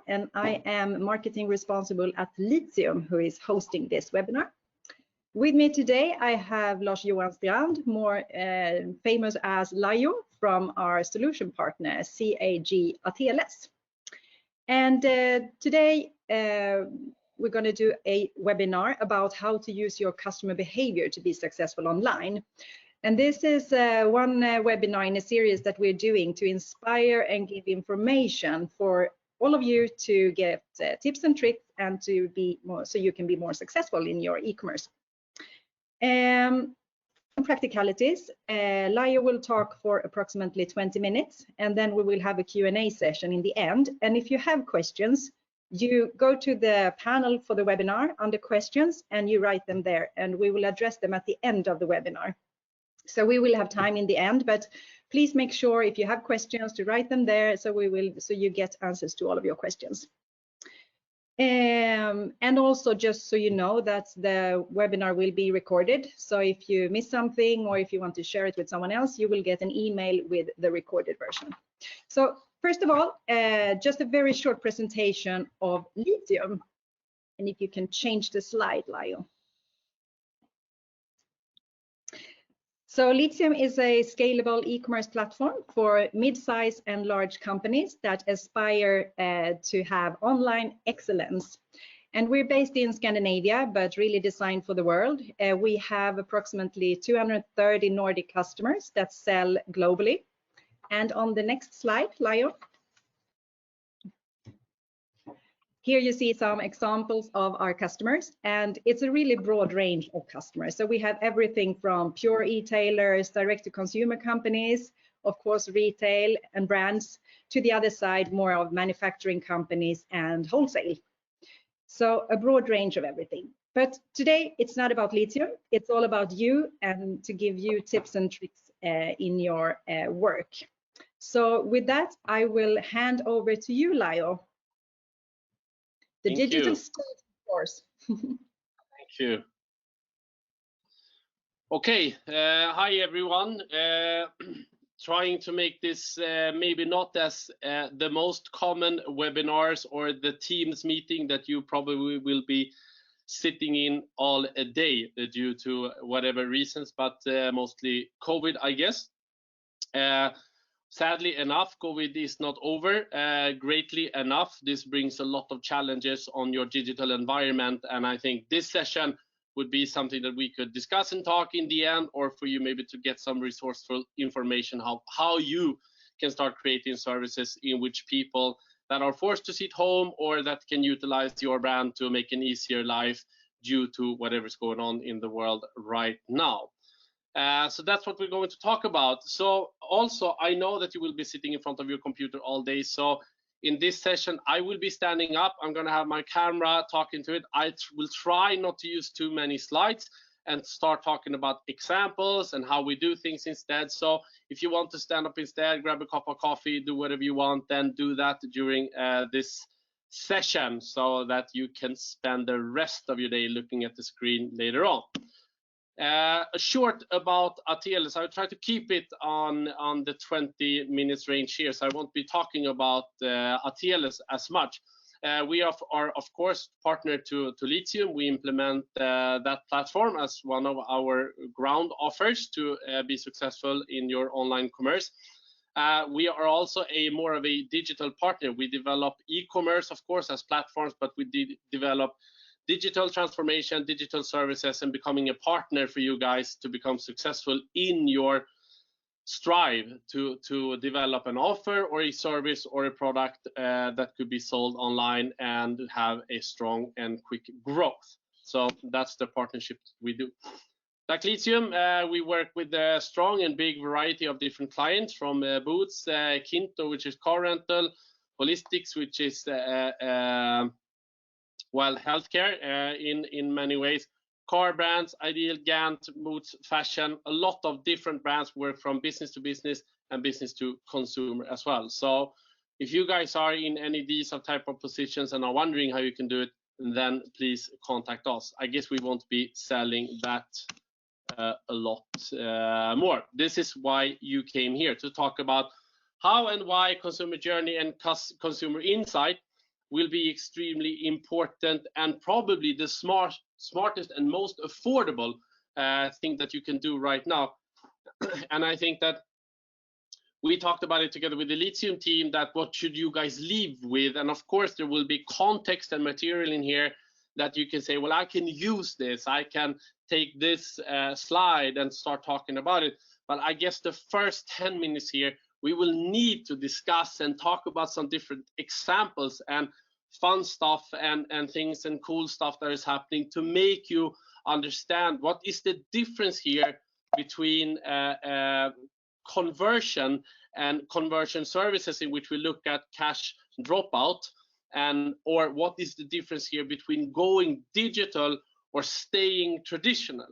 and I am marketing responsible at Litium, who is hosting this webinar. With me today, I have Lars-Johan Strand, more famous as Lajjo, from our solution partner, C.A.G. Ateles. And today, we're going to do a webinar about how to use your customer behavior to be successful online. And this is one webinar in a series that we're doing to inspire and give information for all of you to get tips and tricks and to be more, so you can be more successful in your e-commerce. Practicalities, Lajjo will talk for approximately 20 minutes, and then we will have a Q&A session in the end. And if you have questions, you go to the panel for the webinar under questions and you write them there, and we will address them at the end of the webinar. So we will have time in the end, but please make sure if you have questions to write them there, so you get answers to all of your questions. And also, just so you know, that the webinar will be recorded. So if you miss something or if you want to share it with someone else, you will get an email with the recorded version. So first of all, just a very short presentation of Litium. And if you can change the slide, Lajjo. So Litium is a scalable e-commerce platform for mid-size and large companies that aspire to have online excellence. And we're based in Scandinavia, but really designed for the world. We have approximately 230 Nordic customers that sell globally. And on the next slide, Lajjo. Here you see some examples of our customers, and it's a really broad range of customers. So we have everything from pure e-tailers, direct-to-consumer companies, of course, retail and brands, to the other side, more of manufacturing companies and wholesale. So a broad range of everything. But today, it's not about Litium. It's all about you and to give you tips and tricks in your work. So with that, I will hand over to you, Lajjo. The Thank digital you. stage, of course. Thank you. Okay, hi everyone. Trying to make this maybe not as the most common webinars or the Teams meeting that you probably will be sitting in all day due to whatever reasons, but mostly COVID, I guess. Sadly enough, COVID is not over. Greatly enough, this brings a lot of challenges on your digital environment, and I think this session would be something that we could discuss and talk in the end, or for you maybe to get some resourceful information how you can start creating services in which people that are forced to sit home or that can utilize your brand to make an easier life due to whatever's going on in the world right now. So that's what we're going to talk about. So also, I know that you will be sitting in front of your computer all day. So in this session, I will be standing up. I'm going to have my camera talking to it. I will try not to use too many slides and start talking about examples and how we do things instead. So if you want to stand up instead, grab a cup of coffee, do whatever you want, then do that during this session so that you can spend the rest of your day looking at the screen later on. Short about Ateles. I'll try to keep it on the 20 minutes range here, so I won't be talking about Ateles as much. We are of course partnered to Litium. We implement that platform as one of our ground offers to be successful in your online commerce. We are also more of a digital partner. We develop e-commerce, of course, as platforms, but we develop digital transformation, digital services, and becoming a partner for you guys to become successful in your strive to develop an offer or a service or a product that could be sold online and have a strong and quick growth. So that's the partnership we do. Like Litium, we work with a strong and big variety of different clients, from Boots, Kinto, which is car rental, Holistics, which is well, healthcare in many ways, car brands, Ideal, Gant, Boots, fashion. A lot of different brands work from business to business and business to consumer as well. So if you guys are in any of these type of positions and are wondering how you can do it, then please contact us. I guess we won't be selling that a lot more. This is why you came here, to talk about how and why consumer journey and consumer insight will be extremely important and probably the smartest and most affordable thing that you can do right now. And I think that we talked about it together with the Litium team, that what should you guys leave with? And of course, there will be context and material in here that you can say, well, I can use this. I can take this slide and start talking about it. But I guess the first 10 minutes here, we will need to discuss and talk about some different examples and fun stuff and things and cool stuff that is happening to make you understand what is the difference here between conversion and conversion services, in which we look at cash dropout, and or what is the difference here between going digital or staying traditional.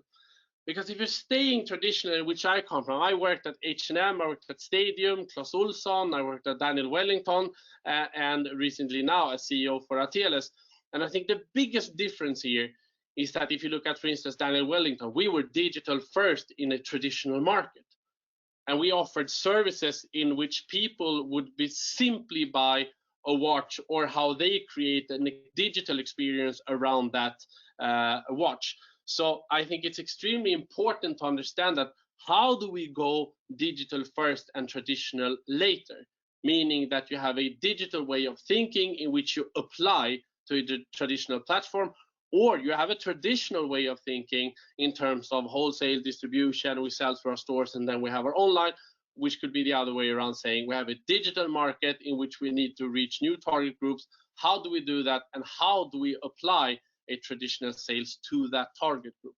Because if you're staying traditional, which I come from, I worked at H&M, I worked at Stadium, Clas Ohlson, I worked at Daniel Wellington, and recently now as CEO for Ateles. And I think the biggest difference here is that if you look at, for instance, Daniel Wellington, we were digital first in a traditional market. And we offered services in which people would be simply buy a watch, or how they create a digital experience around that watch. So I think it's extremely important to understand that how do we go digital first and traditional later, meaning that you have a digital way of thinking in which you apply to the traditional platform, or you have a traditional way of thinking in terms of wholesale distribution. We sell through our stores and then we have our online, which could be the other way around, saying we have a digital market in which we need to reach new target groups. How do we do that, and how do we apply a traditional sales to that target group?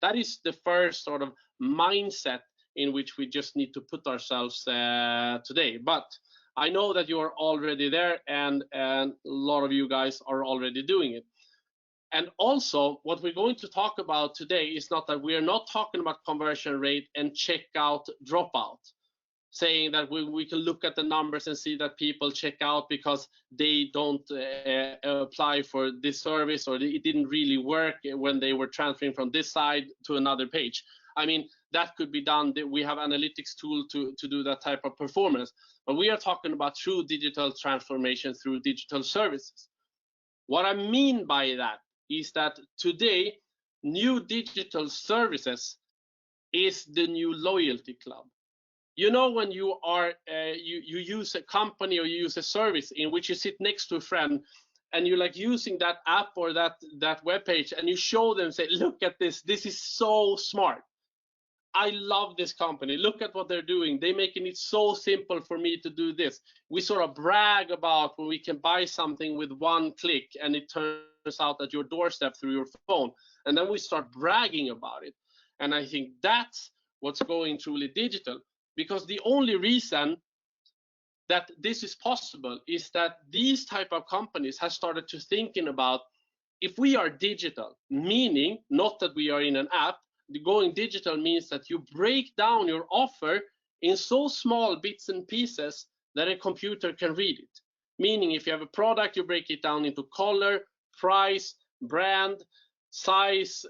That is the first sort of mindset in which we just need to put ourselves today. But I know that you are already there, and a lot of you guys are already doing it. And also, what we're going to talk about today is not that we are not talking about conversion rate and checkout dropout, saying that we can look at the numbers and see that people check out because they don't apply for this service, or it didn't really work when they were transferring from this side to another page. I mean, that could be done. We have analytics tool to do that type of performance. But we are talking about true digital transformation through digital services. What I mean by that is that today, new digital services is the new loyalty club. You know, when you are you use a company or you use a service in which you sit next to a friend and you like using that app or that web page, and you show them, say, look at this, this is so smart. I love this company. Look at what they're doing. They're making it so simple for me to do this. We sort of brag about when we can buy something with one click and it turns out at your doorstep through your phone. And then we start bragging about it. And I think that's what's going truly digital. Because the only reason that this is possible is that these type of companies have started to thinking about, if we are digital, meaning not that we are in an app, going digital means that you break down your offer in so small bits and pieces that a computer can read it. Meaning, if you have a product, you break it down into color, price, brand, size,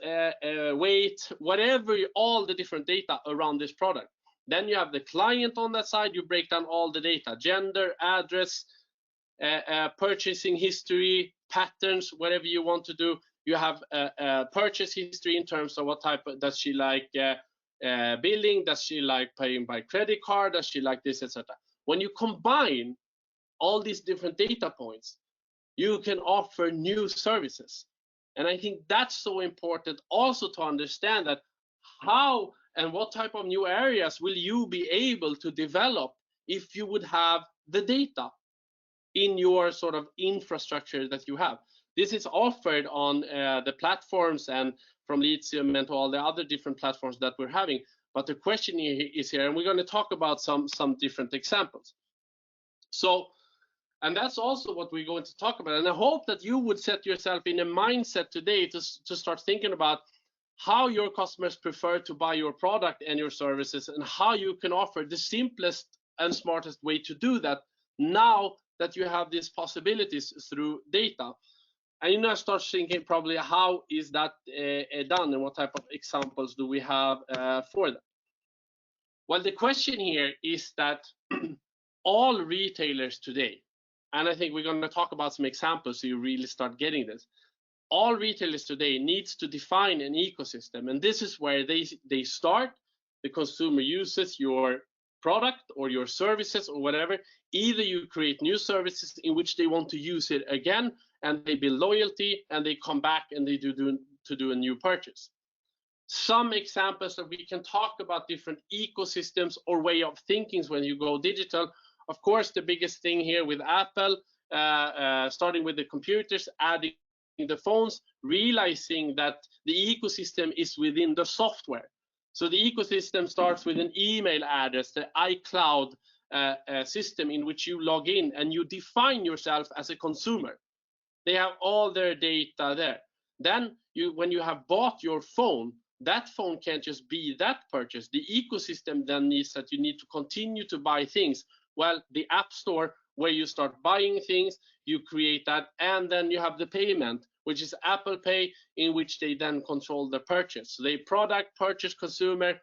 weight, whatever, all the different data around this product. Then you have the client on that side, you break down all the data, gender, address, purchasing history, patterns, whatever you want to do. You have purchase history in terms of what type of, does she like billing, does she like paying by credit card, does she like this, etc. When you combine all these different data points, you can offer new services. And I think that's so important also to understand that how and what type of new areas will you be able to develop if you would have the data in your sort of infrastructure that you have. This is offered on the platforms and from Litium and to all the other different platforms that we're having. But the question is here, and we're going to talk about some different examples. So, and that's also what we're going to talk about. And I hope that you would set yourself in a mindset today to start thinking about how your customers prefer to buy your product and your services, and how you can offer the simplest and smartest way to do that now that you have these possibilities through data. And you now start thinking probably, how is that done, and what type of examples do we have for that? Well, the question here is that all retailers today, And I think we're going to talk about some examples so you really start getting this. All retailers today needs to define an ecosystem, and this is where they start. The consumer uses your product or your services or whatever. Either you create new services in which they want to use it again, and they build loyalty, and they come back and they do a new purchase. Some examples that we can talk about different ecosystems or way of thinking when you go digital. Of course, the biggest thing here with Apple, starting with the computers, adding the phones, realizing that the ecosystem is within the software. So the ecosystem starts with an email address, the iCloud system in which you log in and you define yourself as a consumer. They have all their data there. Then when you have bought your phone, that phone can't just be that purchase. The ecosystem then needs that you need to continue to buy things. Well, the App Store, where you start buying things, you create that, and then you have the payment, which is Apple Pay, in which they then control the purchase. So they product, purchase, consumer,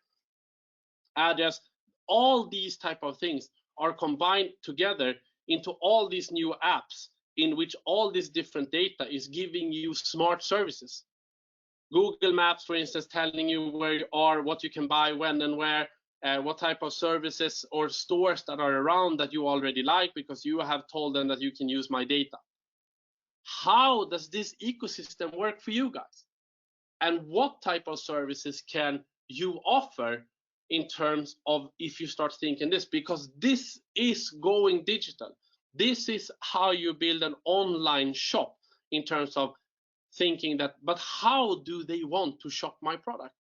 address, all these type of things are combined together into all these new apps in which all this different data is giving you smart services. Google Maps, for instance, telling you where you are, what you can buy, when and where, what type of services or stores that are around that you already like because you have told them that you can use my data. How does this ecosystem work for you guys? And what type of services can you offer in terms of if you start thinking this? Because this is going digital. This is how you build an online shop in terms of thinking that, but how do they want to shop my product?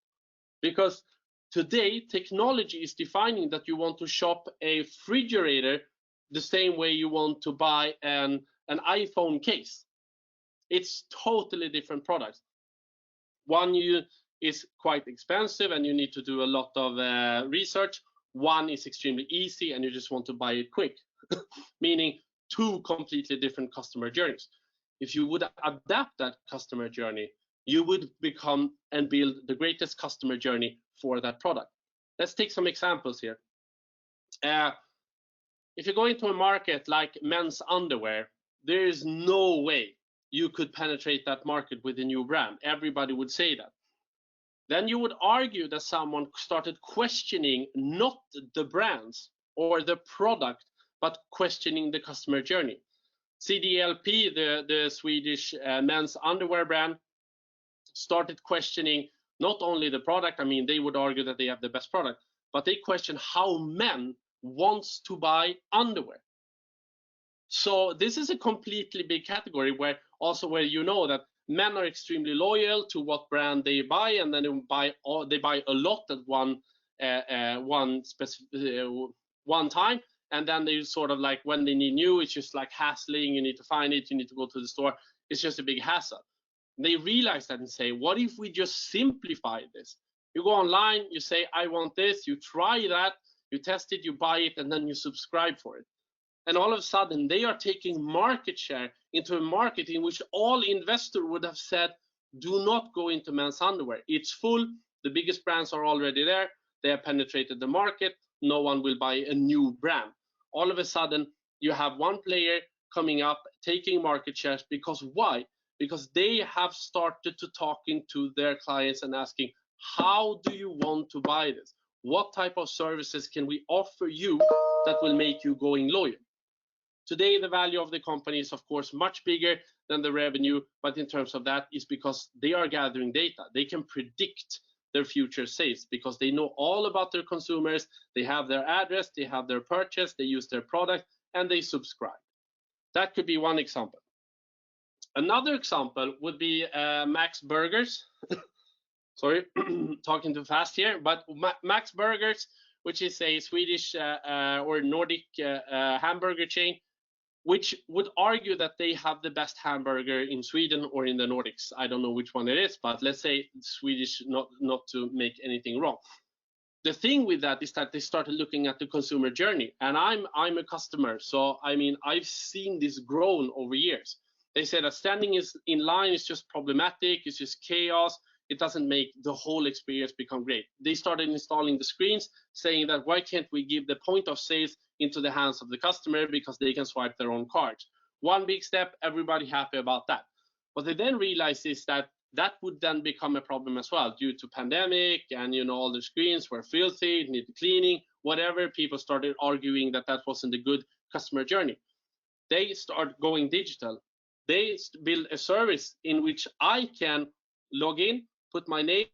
Because today, technology is defining that you want to shop a refrigerator the same way you want to buy an iPhone case. It's totally different products. One is quite expensive and you need to do a lot of research. One is extremely easy and you just want to buy it quick, meaning two completely different customer journeys. If you would adapt that customer journey, you would become and build the greatest customer journey for that product. Let's take some examples here. If you go into a market like men's underwear, there is no way you could penetrate that market with a new brand. Everybody would say that. Then you would argue that someone started questioning not the brands or the product, but questioning the customer journey. CDLP, the Swedish men's underwear brand, started questioning not only the product. I mean, they would argue that they have the best product, but they question how men wants to buy underwear. So this is a completely big category where you know that men are extremely loyal to what brand they buy, and then they buy a lot at one time, and then they sort of like when they need new, it's just like hassling. You need to find it, you need to go to the store. It's just a big hassle. They realize that and say, what if we just simplify this? You go online, you say, I want this, you try that, you test it, you buy it, and then you subscribe for it. And all of a sudden, they are taking market share into a market in which all investors would have said, do not go into men's underwear. It's full. The biggest brands are already there. They have penetrated the market. No one will buy a new brand. All of a sudden, you have one player coming up, taking market shares. Because why? Because they have started to talking to their clients and asking, how do you want to buy this? What type of services can we offer you that will make you going loyal? Today, the value of the company is, of course, much bigger than the revenue, but in terms of that is because they are gathering data. They can predict their future sales because they know all about their consumers. They have their address, they have their purchase, they use their product, and they subscribe. That could be one example. Another example would be Max Burgers. Sorry, talking too fast here, but Max Burgers, which is a Swedish or Nordic hamburger chain, which would argue that they have the best hamburger in Sweden or in the Nordics. I don't know which one it is, but let's say Swedish, not to make anything wrong. The thing with that is that they started looking at the consumer journey, and I'm a customer, so I mean I've seen this grown over years. They said that standing in line is just problematic, it's just chaos. It doesn't make the whole experience become great. They started installing the screens, saying that why can't we give the point of sales into the hands of the customer because they can swipe their own cards. One big step, everybody happy about that. What they then realized is that that would then become a problem as well due to pandemic, and all the screens were filthy, needed cleaning, whatever. People started arguing that that wasn't a good customer journey. They start going digital. They build a service in which I can log in, put my name,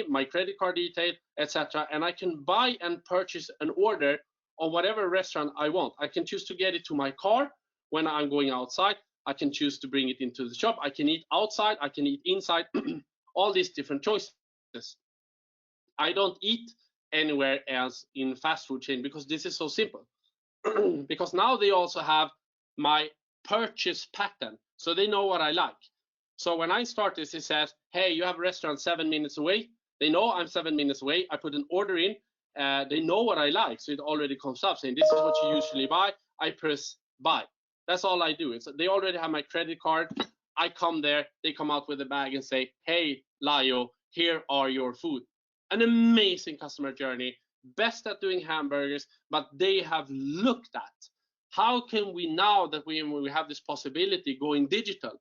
my credit card detail, etc., and I can buy and purchase an order on whatever restaurant I want. I can choose to get it to my car when I'm going outside. I can choose to bring it into the shop. I can eat outside. I can eat inside. All these different choices. I don't eat anywhere else in fast food chain because this is so simple. Because now they also have my purchase pattern, so they know what I like. So when I start this, it says, hey, you have a restaurant 7 minutes away. They know I'm 7 minutes away. I put an order in. They know what I like, so it already comes up saying this is what you usually buy. I press buy. That's all I do. They already have my credit card. I come there, they come out with a bag and say, hey, Lajjo, here are your food. An amazing customer journey, best at doing hamburgers, but they have looked at how can we, now that we have this possibility going digital,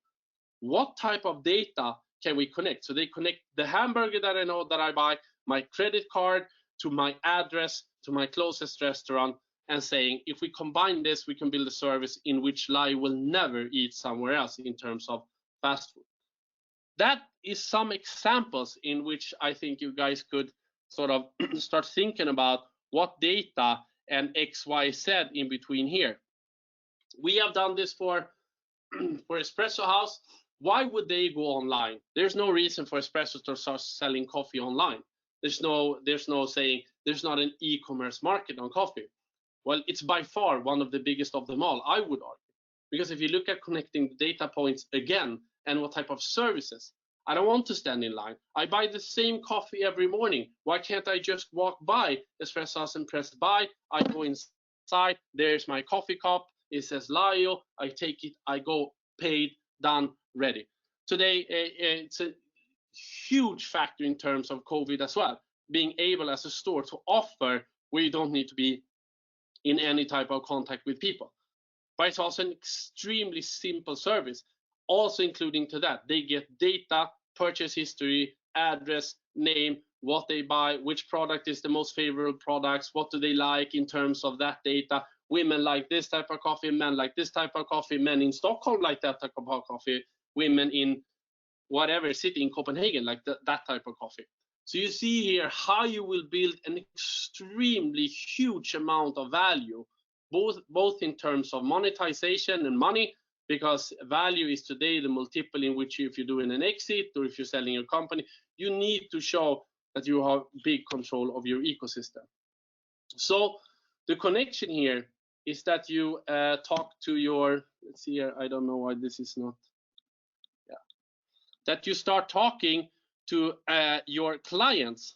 what type of data can we connect? So they connect the hamburger that I know that I buy, my credit card, to my address, to my closest restaurant, and saying, if we combine this, we can build a service in which Lajjo will never eat somewhere else in terms of fast food. That is some examples in which I think you guys could sort of start thinking about what data and X, Y, Z in between here. We have done this for Espresso House. Why would they go online? There's no reason for Espresso to start selling coffee online. There's no saying there's not an e-commerce market on coffee. Well, it's by far one of the biggest of them all, I would argue. Because if you look at connecting the data points again and what type of services, I don't want to stand in line. I buy the same coffee every morning. Why can't I just walk by Espresso House and press buy? I go inside, there's my coffee cup. It says Lajjo, I take it, I go, paid, done, ready. Today, it's a huge factor in terms of COVID as well, being able as a store to offer where you don't need to be in any type of contact with people. But it's also an extremely simple service, also including to that. They get data, purchase history, address, name, what they buy, which product is the most favorable products, what do they like in terms of that data. Women like this type of coffee, men like this type of coffee, men in Stockholm like that type of coffee, women in whatever city in Copenhagen like that type of coffee. So you see here how you will build an extremely huge amount of value, both in terms of monetization and money, because value is today the multiple in which if you're doing an exit or if you're selling your company, you need to show that you have big control of your ecosystem. So the connection here is that you talk to your, let's see here, I don't know why this is not, yeah, that you start talking to your clients.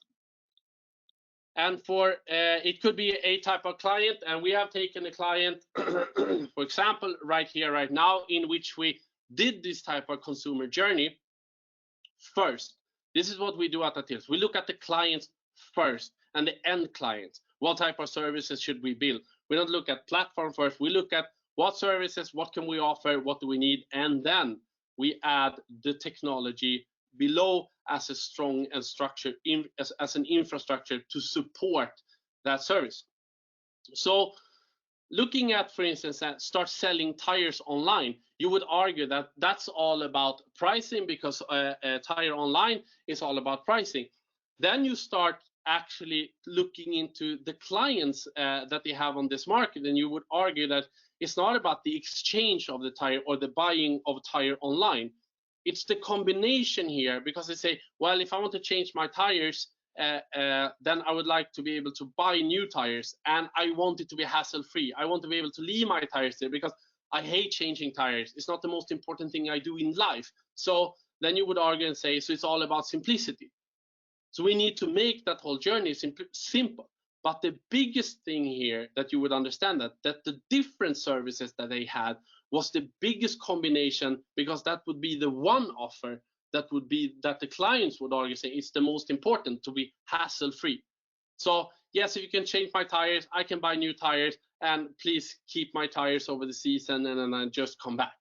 And for it could be a type of client, and we have taken a client, for example, right here, right now, in which we did this type of consumer journey first. This is what we do at Ateles. We look at the clients first and the end clients. What type of services should we build? We don't look at platform first. We look at what services, what can we offer, what do we need, and then we add the technology below as a strong and structured as an infrastructure to support that service. So looking at, for instance, start selling tires online, you would argue that that's all about pricing because tire online is all about pricing. Then you start actually looking into the clients that they have on this market, and you would argue that it's not about the exchange of the tire or the buying of tire online. It's the combination here, because they say, well, if I want to change my tires, then I would like to be able to buy new tires, and I want it to be hassle-free. I want to be able to leave my tires there because I hate changing tires. It's not the most important thing I do in life. So then you would argue and say, so it's all about simplicity. So we need to make that whole journey simple. But the biggest thing here that you would understand that the different services that they had was the biggest combination, because that would be the one offer that the clients would argue say it's the most important, to be hassle-free. So yes, if you can change my tires, I can buy new tires, and please keep my tires over the season and then I just come back.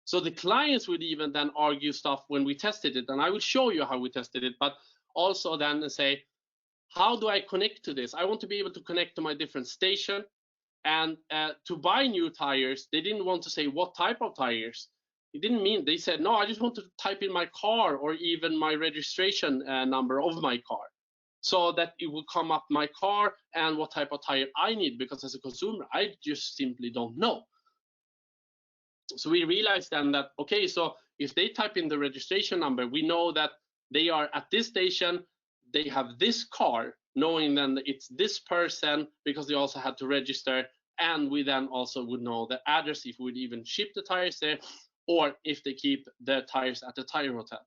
So the clients would even then argue stuff when we tested it, and I will show you how we tested it, but also then say, how do I connect to this? I want to be able to connect to my different station. And to buy new tires, they didn't want to say what type of tires. It didn't mean, they said, no, I just want to type in my car or even my registration number of my car, so that it will come up my car and what type of tire I need, because as a consumer, I just simply don't know. So we realized then that, okay, so if they type in the registration number, we know that they are at this station, they have this car, knowing then that it's this person because they also had to register, and we then also would know the address if we would even ship the tires there, or if they keep the tires at the tire hotel.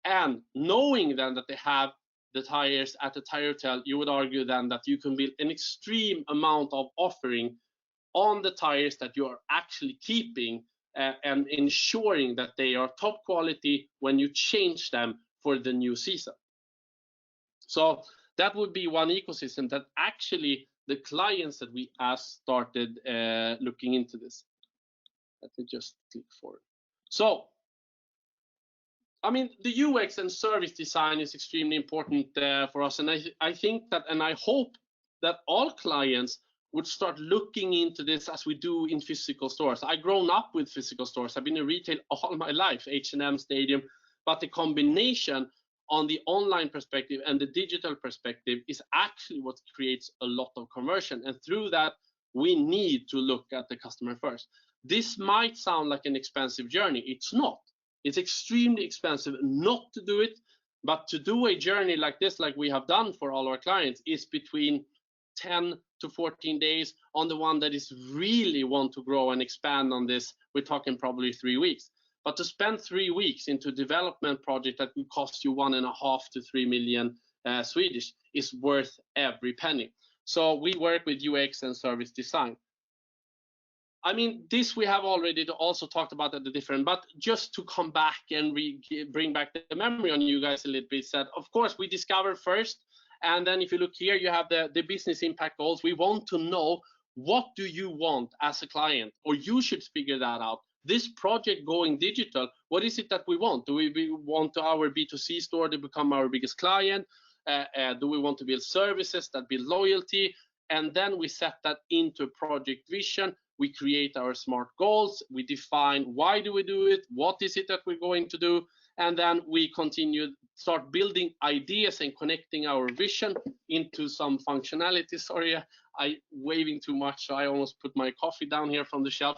And knowing then that they have the tires at the tire hotel, you would argue then that you can build an extreme amount of offering on the tires that you are actually keeping, and ensuring that they are top quality when you change them for the new season. So that would be one ecosystem that actually the clients that we asked started looking into this. Let me just click forward. So, I mean, the UX and service design is extremely important for us, and I think that, and I hope that all clients would start looking into this as we do in physical stores. I've grown up with physical stores. I've been in retail all my life, H&M, Stadium, but the combination on the online perspective and the digital perspective is actually what creates a lot of conversion. And through that, we need to look at the customer first. This might sound like an expensive journey. It's not. It's extremely expensive not to do it, but to do a journey like this, like we have done for all our clients, is between 10 to 14 days. On the one that is really want to grow and expand on this, we're talking probably 3 weeks. But to spend 3 weeks into a development project that will cost you 1.5 to 3 million Swedish is worth every penny. So we work with UX and service design. I mean, this we have already also talked about at the different, but just to come back and bring back the memory on you guys a little bit, that of course we discover first, and then if you look here, you have the business impact goals. We want to know, what do you want as a client, or you should figure that out. This project going digital, what is it that we want? Do we want our B2C store to become our biggest client? Do we want to build services that build loyalty? And then we set that into project vision. We create our SMART goals. We define why do we do it? What is it that we're going to do? And then we continue, start building ideas and connecting our vision into some functionality. Sorry, I'm waving too much, so I almost put my coffee down here from the shelf.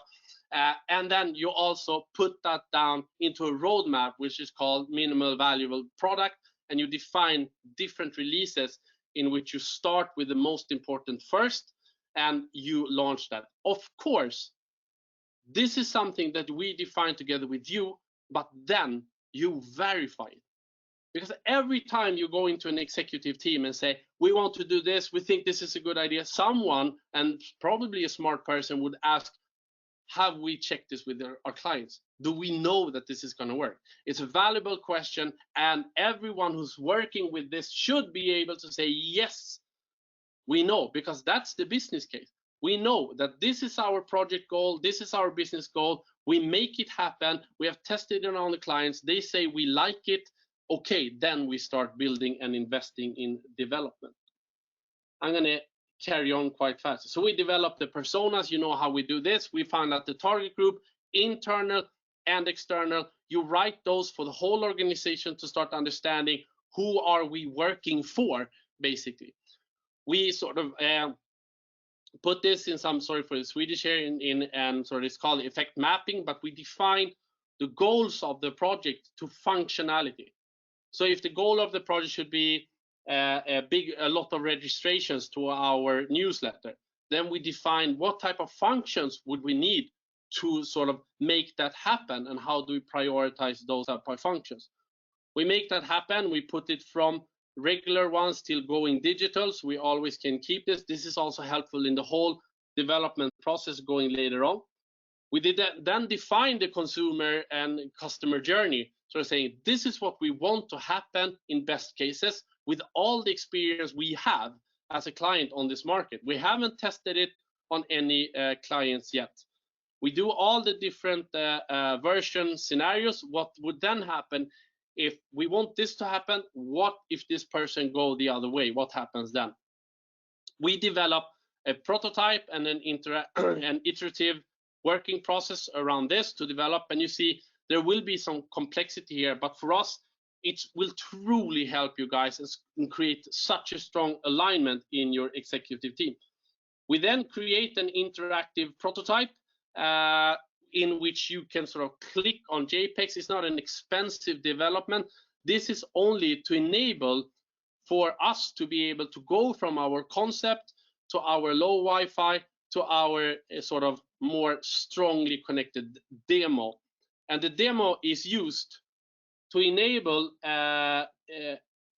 And then you also put that down into a roadmap, which is called minimal valuable product. And you define different releases in which you start with the most important first, and you launch that. Of course, this is something that we define together with you, but then you verify it. Because every time you go into an executive team and say, we want to do this, we think this is a good idea, someone, and probably a smart person, would ask, have we checked this with our clients? Do we know that this is going to work? It's a valuable question, and everyone who's working with this should be able to say, yes, we know, because that's the business case. We know that this is our project goal, this is our business goal, we make it happen, we have tested it on the clients, they say we like it, okay, then we start building and investing in development. I'm going to carry on quite fast. So we develop the personas. You know how we do this. We find out the target group, internal and external. You write those for the whole organization to start understanding who are we working for, basically. We sort of put this in some, sorry for the Swedish here, and sort of it's called effect mapping, but we define the goals of the project to functionality. So if the goal of the project should be a lot of registrations to our newsletter, then we define what type of functions would we need to sort of make that happen, and how do we prioritize those type of functions. We make that happen. We put it from regular ones till going digital, so we always can keep this. This is also helpful in the whole development process going later on. We did then define the consumer and customer journey. So saying, this is what we want to happen in best cases with all the experience we have as a client on this market. We haven't tested it on any clients yet. We do all the different version scenarios. What would then happen if we want this to happen? What if this person go the other way? What happens then? We develop a prototype and an iterative working process around this to develop. And you see, there will be some complexity here, but for us, it will truly help you guys and create such a strong alignment in your executive team. We then create an interactive prototype in which you can sort of click on JPEGs. It's not an expensive development. This is only to enable for us to be able to go from our concept to our low Wi-Fi to our sort of more strongly connected demo. And the demo is used to enable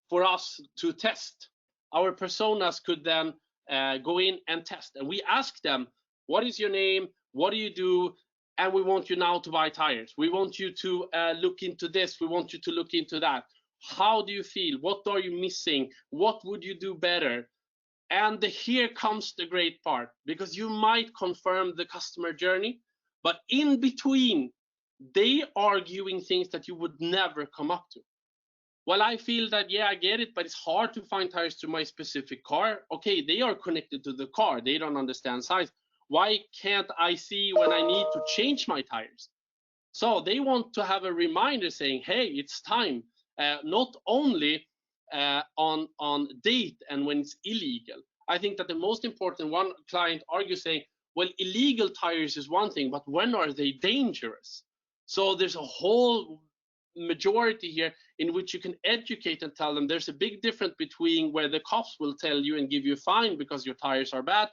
for us to test. Our personas could then go in and test. And we ask them, what is your name? What do you do? And we want you now to buy tires. We want you to look into this. We want you to look into that. How do you feel? What are you missing? What would you do better? And here comes the great part, because you might confirm the customer journey, but in between, they are arguing things that you would never come up to. Well, I feel that, yeah, I get it, but it's hard to find tires to my specific car. Okay, they are connected to the car. They don't understand size. Why can't I see when I need to change my tires? So they want to have a reminder saying, hey, it's time. Not only on date and when it's illegal. I think that the most important one client argues saying, well, illegal tires is one thing, but when are they dangerous? So there's a whole majority here in which you can educate and tell them there's a big difference between where the cops will tell you and give you a fine because your tires are bad,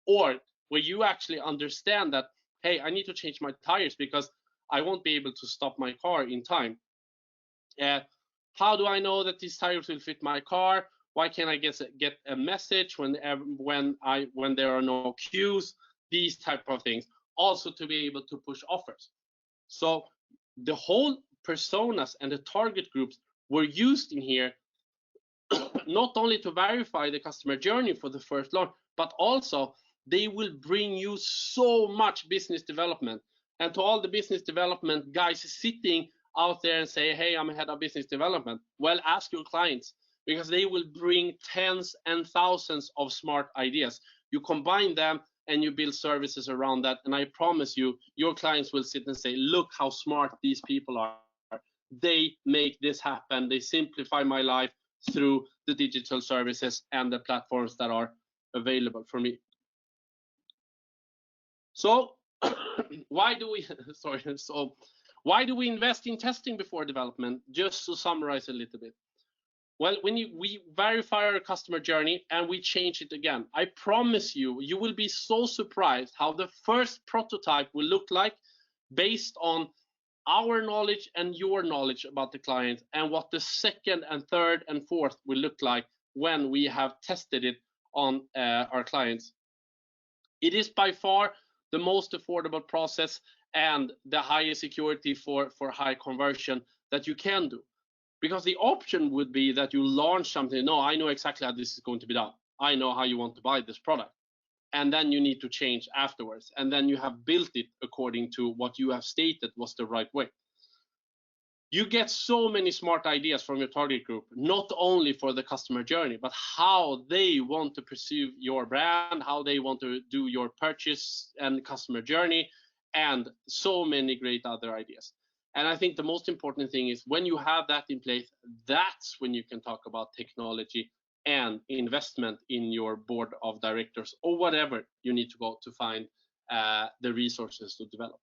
or where you actually understand that, hey, I need to change my tires because I won't be able to stop my car in time. How do I know that these tires will fit my car? Why can't I get a message when there are no queues? These type of things. Also to be able to push offers. So the whole personas and the target groups were used in here not only to verify the customer journey for the first launch, but also they will bring you so much business development. And to all the business development guys sitting out there and say, hey, I'm head of business development. Well, ask your clients, because they will bring tens and thousands of smart ideas. You combine them and you build services around that. And I promise you, your clients will sit and say, look how smart these people are. They make this happen. They simplify my life through the digital services and the platforms that are available for me. So why do we invest in testing before development? Just to summarize a little bit. Well, when we verify our customer journey and we change it again, I promise you, you will be so surprised how the first prototype will look like based on our knowledge and your knowledge about the client, and what the second and third and fourth will look like when we have tested it on our clients. It is by far the most affordable process and the highest security for high conversion that you can do. Because the option would be that you launch something, no, I know exactly how this is going to be done. I know how you want to buy this product. And then you need to change afterwards. And then you have built it according to what you have stated was the right way. You get so many smart ideas from your target group, not only for the customer journey, but how they want to perceive your brand, how they want to do your purchase and customer journey, and so many great other ideas. And I think the most important thing is when you have that in place, that's when you can talk about technology and investment in your board of directors or whatever you need to go to find the resources to develop.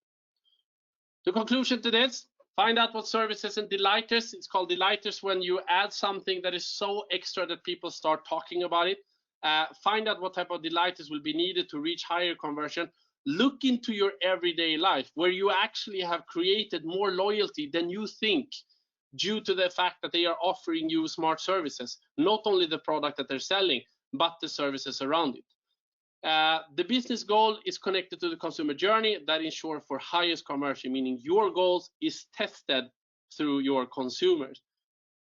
The conclusion to this, find out what services and delighters. It's called delighters when you add something that is so extra that people start talking about it. Find out what type of delighters will be needed to reach higher conversion. Look into your everyday life where you actually have created more loyalty than you think due to the fact that they are offering you smart services, not only the product that they're selling, but the services around it. The business goal is connected to the consumer journey that ensure for highest conversion, meaning your goals is tested through your consumers.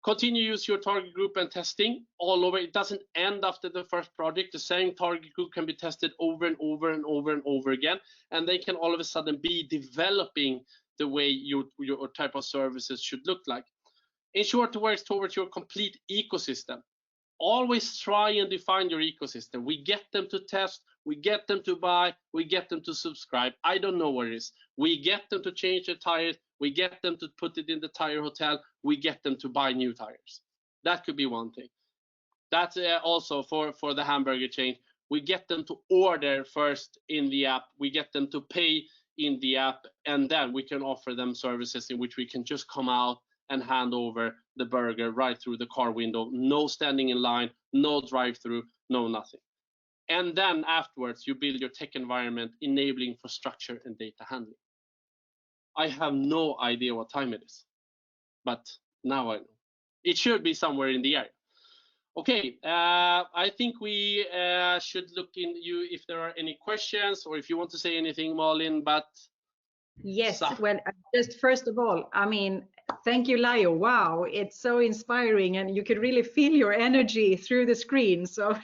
Continue use your target group and testing all over. It doesn't end after the first project. The same target group can be tested over and over and over and over again, and they can all of a sudden be developing the way your type of services should look like. Ensure to work towards your complete ecosystem. Always try and define your ecosystem. We get them to test, we get them to buy, we get them to subscribe. I don't know what it is. We get them to change the tires, we get them to put it in the tire hotel, we get them to buy new tires. That could be one thing. That's also for the hamburger chain. We get them to order first in the app, we get them to pay in the app, and then we can offer them services in which we can just come out and hand over the burger right through the car window. No standing in line, no drive-through, no nothing. And then afterwards, you build your tech environment enabling infrastructure and data handling. I have no idea what time it is, but now I know. It should be somewhere in the area. Okay, I think we should look in you if there are any questions or if you want to say anything, Malin, but yes, well, just first of all, I mean, thank you, Lajjo. Wow, it's so inspiring, and you could really feel your energy through the screen. So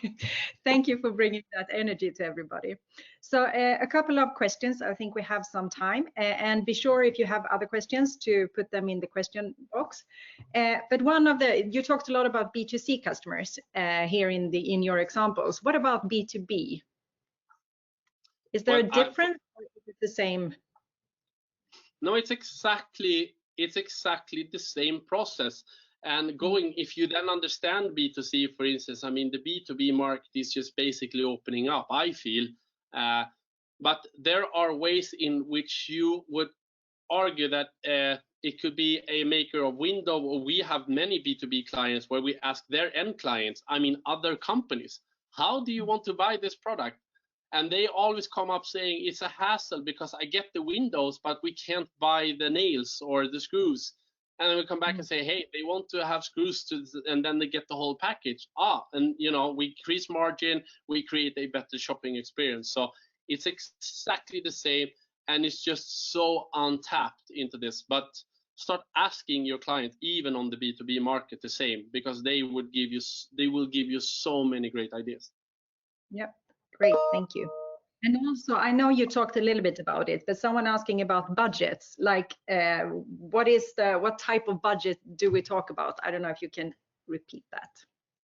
thank you for bringing that energy to everybody. So a couple of questions. I think we have some time, and be sure if you have other questions to put them in the question box. But one of you talked a lot about B2C customers here in your examples. What about B2B? Is there a difference, or is it the same? No, it's exactly the same process. And going, if you then understand B2C, for instance, I mean, the B2B market is just basically opening up, I feel. But there are ways in which you would argue that it could be a maker of window, or we have many B2B clients where we ask their end clients, I mean, other companies, how do you want to buy this product? And they always come up saying it's a hassle because I get the windows, but we can't buy the nails or the screws. And then we come back and say, hey, they want to have screws and then they get the whole package. And you know, we increase margin, we create a better shopping experience. So it's exactly the same, and it's just so untapped into this. But start asking your client, even on the B2B market, the same, because they will give you so many great ideas. Yep. Great, thank you. And also, I know you talked a little bit about it, but someone asking about budgets, like what type of budget do we talk about? I don't know if you can repeat that.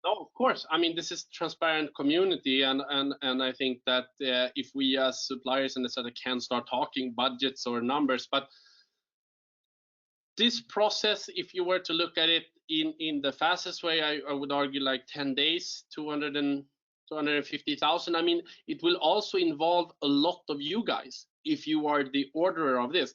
No, of course. I mean, this is transparent community, and I think that if we as suppliers and etc. can start talking budgets or numbers, but this process, if you were to look at it in the fastest way, I would argue like 10 days, 250,000. I mean, it will also involve a lot of you guys if you are the orderer of this.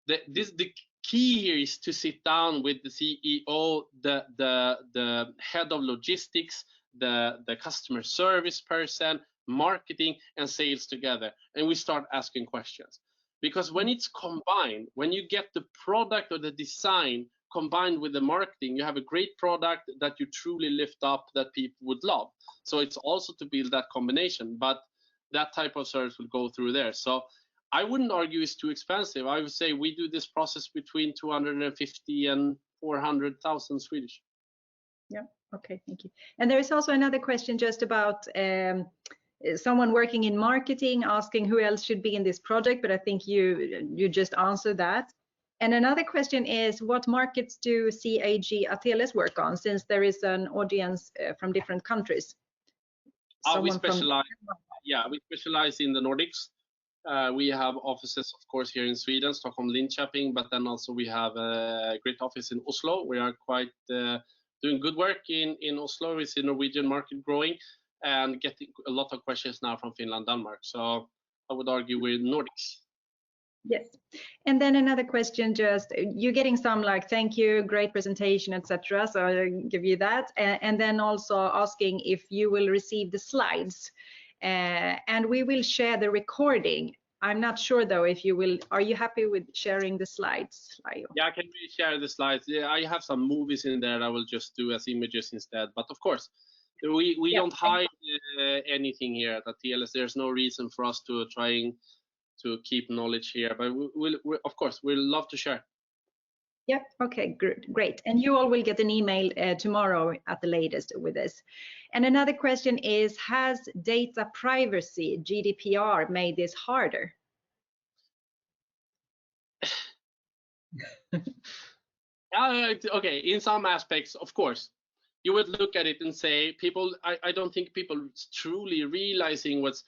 The key here is to sit down with the CEO, the head of logistics, the customer service person, marketing, and sales together, and we start asking questions. Because when it's combined, when you get the product or the design combined with the marketing, you have a great product that you truly lift up, that people would love. So it's also to build that combination, but that type of service will go through there. So I wouldn't argue it's too expensive. I would say we do this process between 250 and 400,000 Swedish. Yeah, okay, thank you. And there is also another question just about someone working in marketing asking who else should be in this project, but I think you just answered that. And another question is, what markets do C.A.G. Ateles work on, since there is an audience from different countries? We specialize in the Nordics. We have offices, of course, here in Sweden, Stockholm, Linköping, but then also we have a great office in Oslo. We are quite doing good work in Oslo. It's the Norwegian market growing, and getting a lot of questions now from Finland, Denmark. So I would argue we're Nordics. Yes. And then another question, just you're getting some like, thank you, great presentation, etc. So I'll give you that. And then also asking if you will receive the slides, and we will share the recording. I'm not sure though if you will. Are you happy with sharing the slides, Lajjo? Yeah, I can really share the slides. Yeah, I have some movies in there. I will just do as images instead. But of course, we don't hide anything here at Ateles. There's no reason for us to trying to keep knowledge here, but we'll of course we'll love to share. Yep. Okay, great. And you all will get an email tomorrow at the latest with this. And another question is, has data privacy, GDPR, made this harder? Okay, in some aspects, of course. You would look at it and say, I don't think people truly realizing what's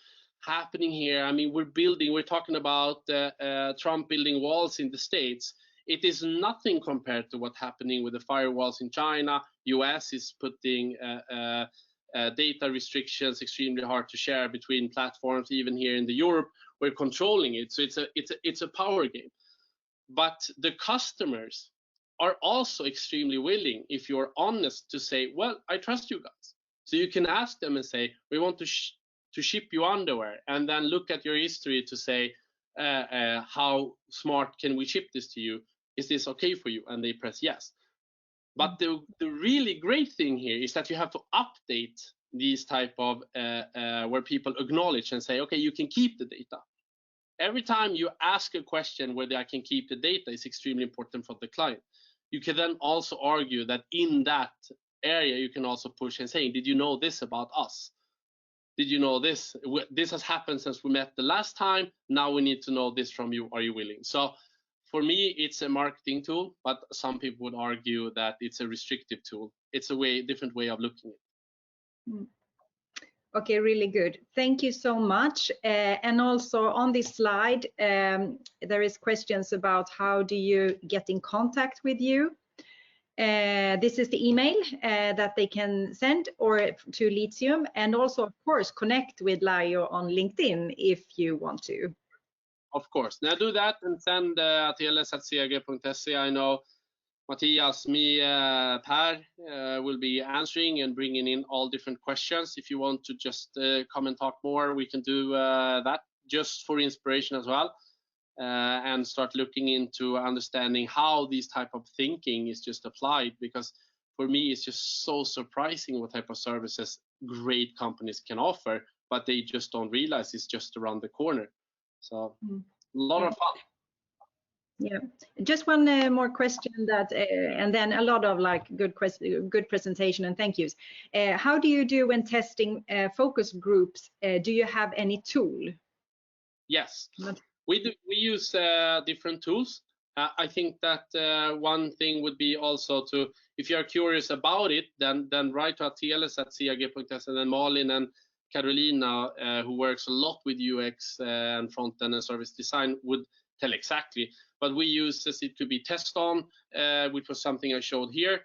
happening here. I mean, we're talking about Trump building walls in the States. It is nothing compared to what's happening with the firewalls in China. US is putting data restrictions extremely hard to share between platforms. Even here in the Europe, we're controlling it. So it's a power game. But the customers are also extremely willing, if you're honest, to say, well, I trust you guys. So you can ask them and say, we want to ship you underwear, and then look at your history to say, how smart can we ship this to you? Is this okay for you? And they press yes. But the really great thing here is that you have to update these type of where people acknowledge and say, okay, you can keep the data. Every time you ask a question whether I can keep the data is extremely important for the client. You can then also argue that in that area, you can also push and say, did you know this about us? Did you know this? This has happened since we met the last time. Now we need to know this from you. Are you willing? So for me, it's a marketing tool, but some people would argue that it's a restrictive tool. It's a different way of looking at it. Okay, really good. Thank you so much. And also on this slide, there is questions about how do you get in contact with you. This is the email that they can send or to Litium, and also, of course, connect with Lajjo on LinkedIn if you want to. Of course. Now do that and send Ateles at C.A.G.se. I know Matthias, me, Per will be answering and bringing in all different questions. If you want to just come and talk more, we can do that just for inspiration as well, and start looking into understanding how these type of thinking is just applied. Because for me, it's just so surprising what type of services great companies can offer, but they just don't realize it's just around the corner. So a lot of fun. Yeah, just one more question that, and then a lot of like good presentation and thank yous. How do you do when testing focus groups? Do you have any tool? Yes, we do. We use different tools. I think that one thing would be also to, if you are curious about it, then write to Ateles at C.A.G.se, and then Malin and Carolina, who works a lot with UX and front-end and service design, would tell exactly. But we use it to be test on, which was something I showed here,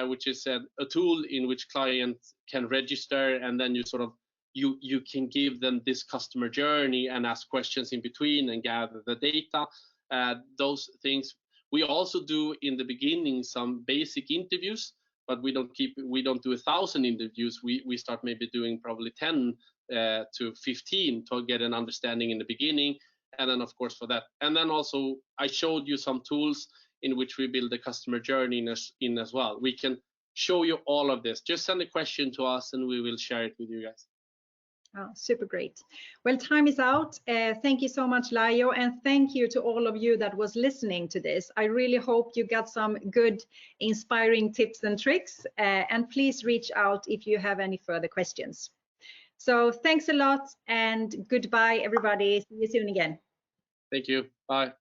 which is a tool in which clients can register, and then you sort of you can give them this customer journey and ask questions in between and gather the data. Those things we also do in the beginning, some basic interviews, but we don't do 1,000 interviews. We start maybe doing probably 10 to 15 to get an understanding in the beginning. And then of course for that, and then also I showed you some tools in which we build the customer journey in as well. We can show you all of this. Just send a question to us and we will share it with you guys. Oh, super great. Well, time is out. Thank you so much, Lajjo, and thank you to all of you that was listening to this. I really hope you got some good, inspiring tips and tricks, and please reach out if you have any further questions. So thanks a lot and goodbye, everybody. See you soon again. Thank you. Bye.